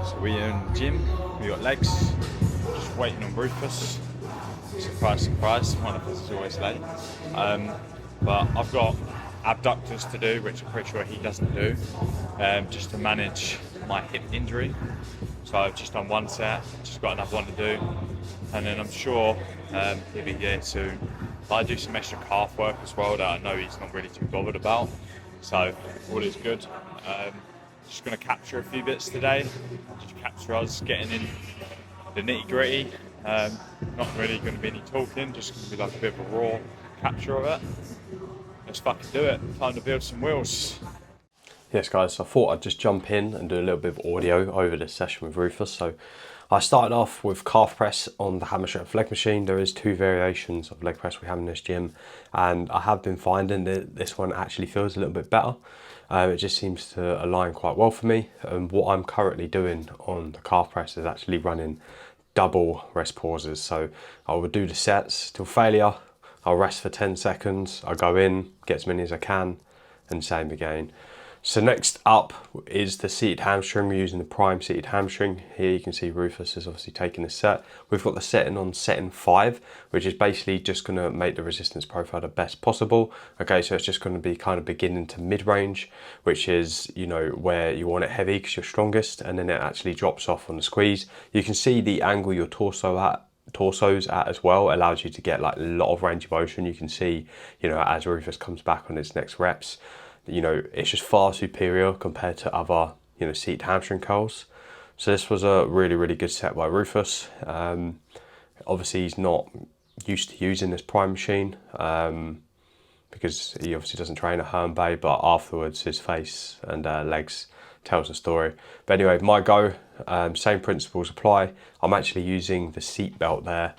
So we in the gym, we got legs, just waiting on Rufus. Surprise, surprise, one of us is always late. But I've got abductors to do, which I'm pretty sure he doesn't do, just to manage my hip injury. So I've just done one set, just got another one to do, and then I'm sure he'll be here soon. But I do some extra calf work as well that I know he's not really too bothered about. So all is good. Just going to capture a few bits today, just capture us getting in the nitty gritty. Not really going to be any talking, just going to be like a bit of a raw capture of it. Let's fucking do it. Time to build some wheels. Yes guys, so I thought I'd just jump in and do a little bit of audio over this session with Rufus. So I started off with calf press on the hammer strength leg machine. There is two variations of leg press we have in this gym, and I have been finding that this one actually feels a little bit better. It just seems to align quite well for me. And what I'm currently doing on the calf press is actually running double rest pauses. So I will do the sets till failure, I'll rest for 10 seconds, I'll go in, get as many as I can, and same again. So next up is the seated hamstring. We're using the prime seated hamstring. Here you can see Rufus is obviously taking the set. We've got the setting on setting 5, which is basically just going to make the resistance profile the best possible. Okay, so it's just going to be kind of beginning to mid-range, which is, you know, where you want it heavy because you're strongest, and then it actually drops off on the squeeze. You can see the angle your torso's at as well. It allows you to get like a lot of range of motion. You can see, you know, as Rufus comes back on its next reps, you know, it's just far superior compared to other, you know, seated hamstring curls. So this was a really good set by Rufus. Obviously he's not used to using this prime machine because he obviously doesn't train at Herne Bay, but afterwards his face and legs tells the story. But anyway, my go, same principles apply. I'm actually using the seat belt there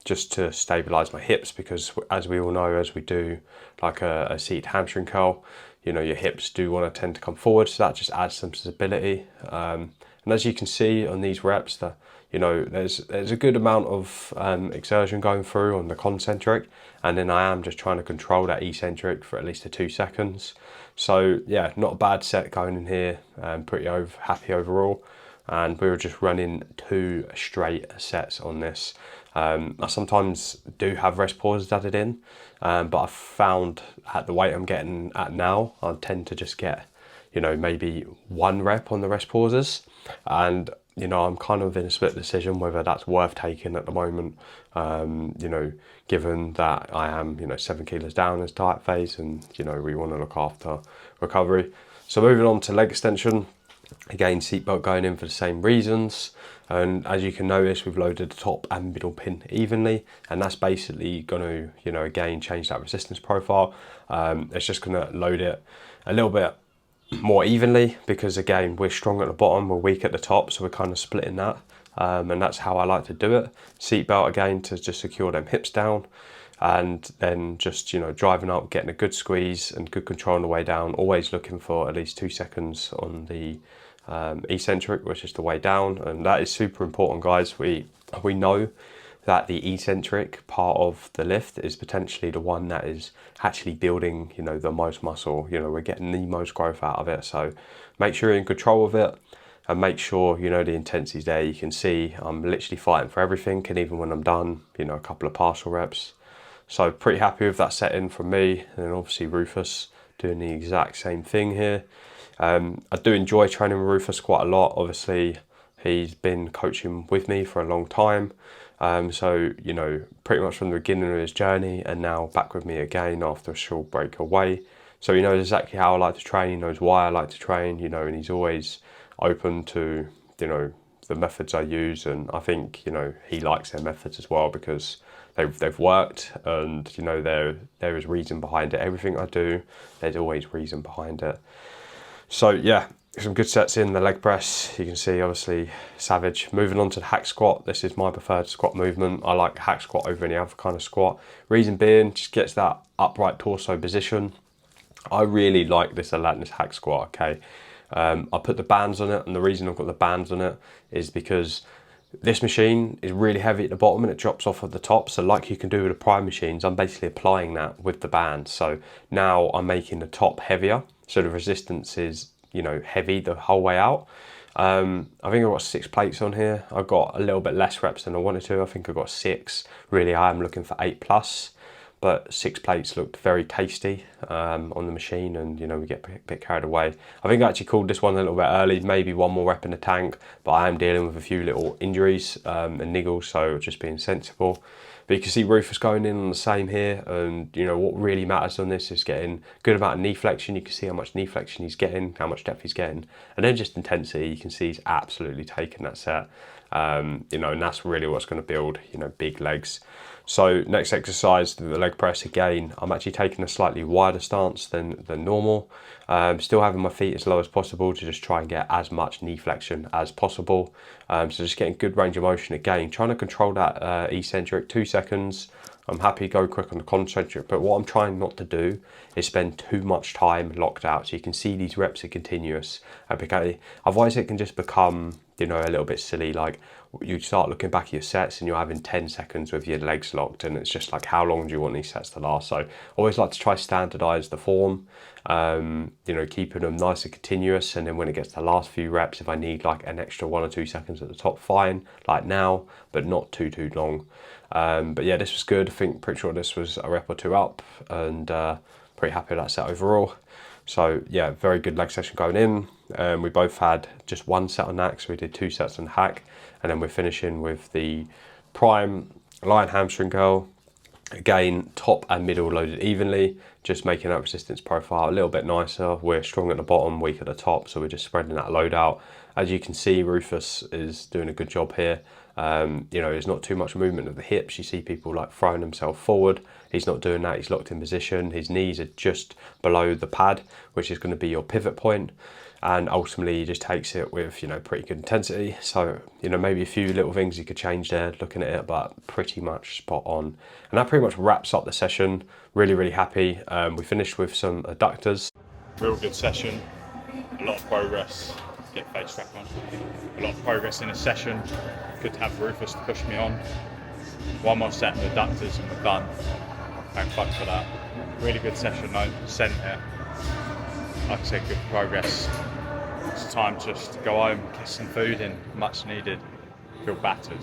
just to stabilize my hips, because as we all know, as we do like a seated hamstring curl, you know, your hips do want to tend to come forward, so that just adds some stability. And as you can see on these reps, that, you know, there's a good amount of exertion going through on the concentric, and then I am just trying to control that eccentric for at least 2 seconds. So yeah, not a bad set going in here. Pretty happy overall. And we were just running 2 straight sets on this. I sometimes do have rest pauses added in, but I've found at the weight I'm getting at now, I tend to just get, you know, maybe 1 rep on the rest pauses. And, you know, I'm kind of in a split decision whether that's worth taking at the moment, you know, given that I am, you know, 7 kilos down as diet phase, and, you know, we want to look after recovery. So moving on to leg extension. Again, seatbelt going in for the same reasons, and as you can notice, we've loaded the top and middle pin evenly, and that's basically going to, you know, again change that resistance profile. It's just going to load it a little bit more evenly, because again, we're strong at the bottom, we're weak at the top, so we're kind of splitting that, and that's how I like to do it. Seatbelt again to just secure them hips down, and then just, you know, driving up, getting a good squeeze and good control on the way down, always looking for at least 2 seconds on the eccentric, which is the way down. And that is super important, guys. We know that the eccentric part of the lift is potentially the one that is actually building, you know, the most muscle. You know, we're getting the most growth out of it, so make sure you're in control of it, and make sure, you know, the intensity's there. You can see I'm literally fighting for everything, and even when I'm done, you know, a couple of partial reps. So pretty happy with that setting from me, and then obviously Rufus doing the exact same thing here. I do enjoy training with Rufus quite a lot. Obviously, he's been coaching with me for a long time. So, you know, pretty much from the beginning of his journey, and now back with me again after a short break away. So he knows exactly how I like to train, he knows why I like to train, you know, and he's always open to, you know, the methods I use. And I think, you know, he likes their methods as well, because they've worked, and, you know, there is reason behind it. Everything I do, there's always reason behind it. So yeah, some good sets in the leg press. You can see obviously savage. Moving on to the hack squat. This is my preferred squat movement. I like hack squat over any other kind of squat. Reason being, just gets that upright torso position. I really like this Atlantis hack squat, okay? I put the bands on it, and the reason I've got the bands on it is because this machine is really heavy at the bottom and it drops off at the top. So like you can do with the prime machines, I'm basically applying that with the band. So now I'm making the top heavier, so the resistance is, you know, heavy the whole way out. I think I've got 6 plates on here. I got a little bit less reps than I wanted to. I think I got 6. Really, I am looking for 8 plus, but 6 plates looked very tasty on the machine, and you know, we get a bit carried away. I think I actually called this one a little bit early, maybe 1 more rep in the tank, but I am dealing with a few little injuries and niggles, so just being sensible. But you can see Rufus going in on the same here, and you know what really matters on this is getting good amount of knee flexion. You can see how much knee flexion he's getting, how much depth he's getting, and then just intensity. You can see he's absolutely taking that set. You know, and that's really what's going to build, you know, big legs. So next exercise, the leg press again. I'm actually taking a slightly wider stance than normal. Still having my feet as low as possible to just try and get as much knee flexion as possible. So just getting good range of motion again, trying to control that eccentric, 2 seconds. I'm happy to go quick on the concentric, but what I'm trying not to do is spend too much time locked out. So you can see these reps are continuous, because otherwise it can just become, you know, a little bit silly. Like you start looking back at your sets and you're having 10 seconds with your legs locked, and it's just like, how long do you want these sets to last? So I always like to try standardize the form, you know, keeping them nice and continuous. And then when it gets to the last few reps, if I need like an extra 1 or 2 seconds at the top, fine, like now, but not too long. But yeah, this was good. I think pretty sure this was a rep or 2 up, and pretty happy with that set overall. So yeah, very good leg session going in. We both had just 1 set on that, so we did 2 sets on hack, and then we're finishing with the prime lion hamstring curl. Again, top and middle loaded evenly, just making that resistance profile a little bit nicer. We're strong at the bottom, weak at the top, so we're just spreading that load out. As you can see, Rufus is doing a good job here. You know, there's not too much movement of the hips. You see people like throwing themselves forward. He's not doing that. He's locked in position. His knees are just below the pad, which is going to be your pivot point. And ultimately he just takes it with, you know, pretty good intensity. So, you know, maybe a few little things you could change there looking at it, but pretty much spot on. And that pretty much wraps up the session. Really happy. We finished with some adductors. Real good session, a lot of progress. Get face strap on. A lot of progress in a session. Good to have Rufus to push me on. 1 more set of adductors and we're done. Thank fuck for that. Really good session though, sent it. Like I said, good progress. It's time just to go home, get some food in, much needed. Feel battered.